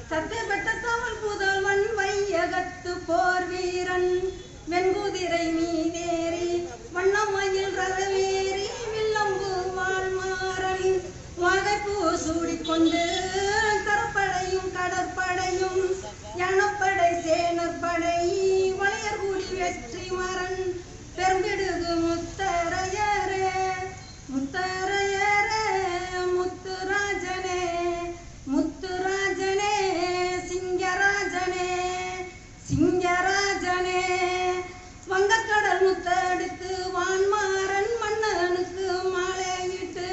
சத்தை பெற்ற தமிழ் புதல்வன் வையகத்து போர் வீரன் வெண்குதிரை மீதேறி வண்ணமயில் ரதவேறி வில்லம்பு வாழ்மாறன் வாகைப்பூ சூடிக்கொண்டு கரப்படையும் கடற்படையும் யானப்படை சேனற்படை வளையர்குடி வெற்றி மரன் பெரும்பிடுகு முத்தரையரே முத்தரையரே முத்துராஜனே முத்துராஜனே சிங்கராஜனே சிங்கராஜனே வங்கக்கடல் முத்தெடுத்து வான்மாறன் மன்னனுக்கு மாலையிட்டு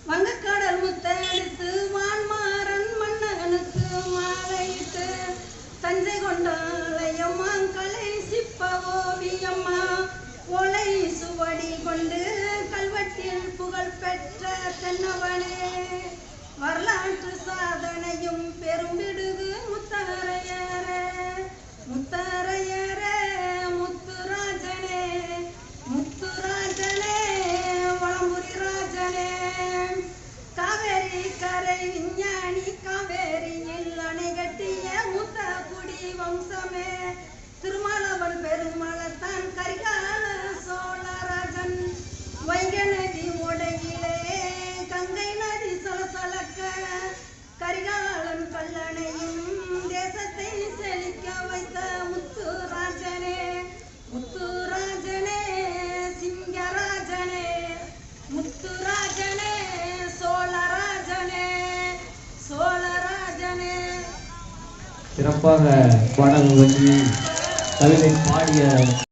வங்கக்கடல் முத்தெடுத்து வான்மாறன் மன்னனுக்கு மாலையிட்டு தஞ்சை கொண்டாலயம்மா கலை சிப்ப ஓவியம்மா ஒலை சுவடி கொண்டு கல்வெட்டில் புகழ் பெற்ற தென்னவனே வரலாற்று சாதனையும் பெரும்பிடுகு முத்தரையரே முத்தரையரே முத்துராஜனே முத்துராஜனே வளம்புரி ராஜனே காவேரி கரை விஞ்ஞானி காவேரியில் அணை கட்டிய முத்த குடி வம்சமே திருமலவன் பெருமளத்தான் கரிகால சோழராஜன் வைகை நதி ஓடையிலே கங்கை நதி சலசலக்க கரிகாலன் கல்லணையும் தேசத்தை செழிக்க வைத்த முத்துராஜனே முத்துராஜனே சிங்கராஜனே முத்துராஜனே சோழராஜனே சோழராஜனே. சிறப்பாக பாடல் வழங்கி கவிதை பாடிய